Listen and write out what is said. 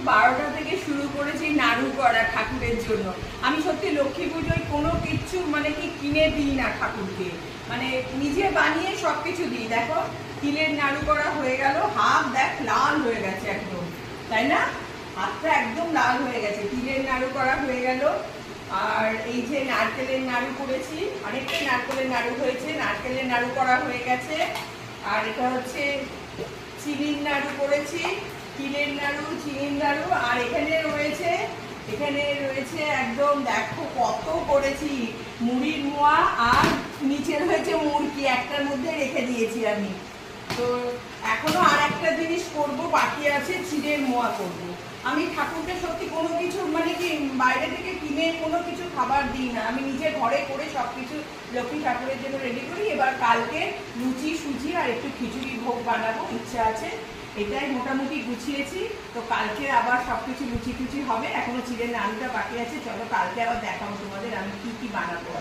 12টা থেকে শুরু করেছি নাড়ু করা ঠাকুরের জন্য। আমি সত্যি লক্ষ্মী পুজোয় কোনো কিছু মানে কি কিনে দিই না ঠাকুরকে, মানে নিজে বানিয়ে সব কিছু দিই। দেখো তিলের নাড়ু করা হয়ে গেল, হাত দেখ লাল হয়ে গেছে একদম, তাই না? হাতটা একদম লাল হয়ে গেছে। তিলের নাড়ু করা হয়ে গেল। আর এই যে নারকেলের নাড়ু করেছি, অনেকটাই নারকেলের নাড়ু হয়েছে, নারকেলের নাড়ু করা হয়ে গেছে। আর এটা হচ্ছে চিনির নাড়ু করেছি, তিলের নাড়ু, চিনির নাড়ু। আর এখানে রয়েছে একদম দেখো কত করেছি, মুড়ির মোয়া আর নিচে রয়েছে মুড়কি, একটার মধ্যে রেখে দিয়েছি আমি। তো এখনো আর একটা জিনিস করব বাকি আছে, চিড়ের মোয়া করব। আমি ঠাকুরকে সত্যি কোনো কিছু মানে কি বাইরে থেকে কিনে কোনো কিছু খাবার দিই না, আমি নিজে ঘরে করে সব কিছু লক্ষ্মী ঠাকুরের জন্য রেডি করি। এবার কালকে লুচি সুজি আর একটু খিচুড়ি ভোগ বানাবো, ইচ্ছা আছে। এটাই মোটামুটি গুছিয়েছি। তো কালকে আবার সবকিছু লুচি টুচি হবে, এখনো চিড়ের নাড়ুটা বাকি আছে। চলো কালকে আবার দেখাবো তোমাদের আমি কি কি বানাবো।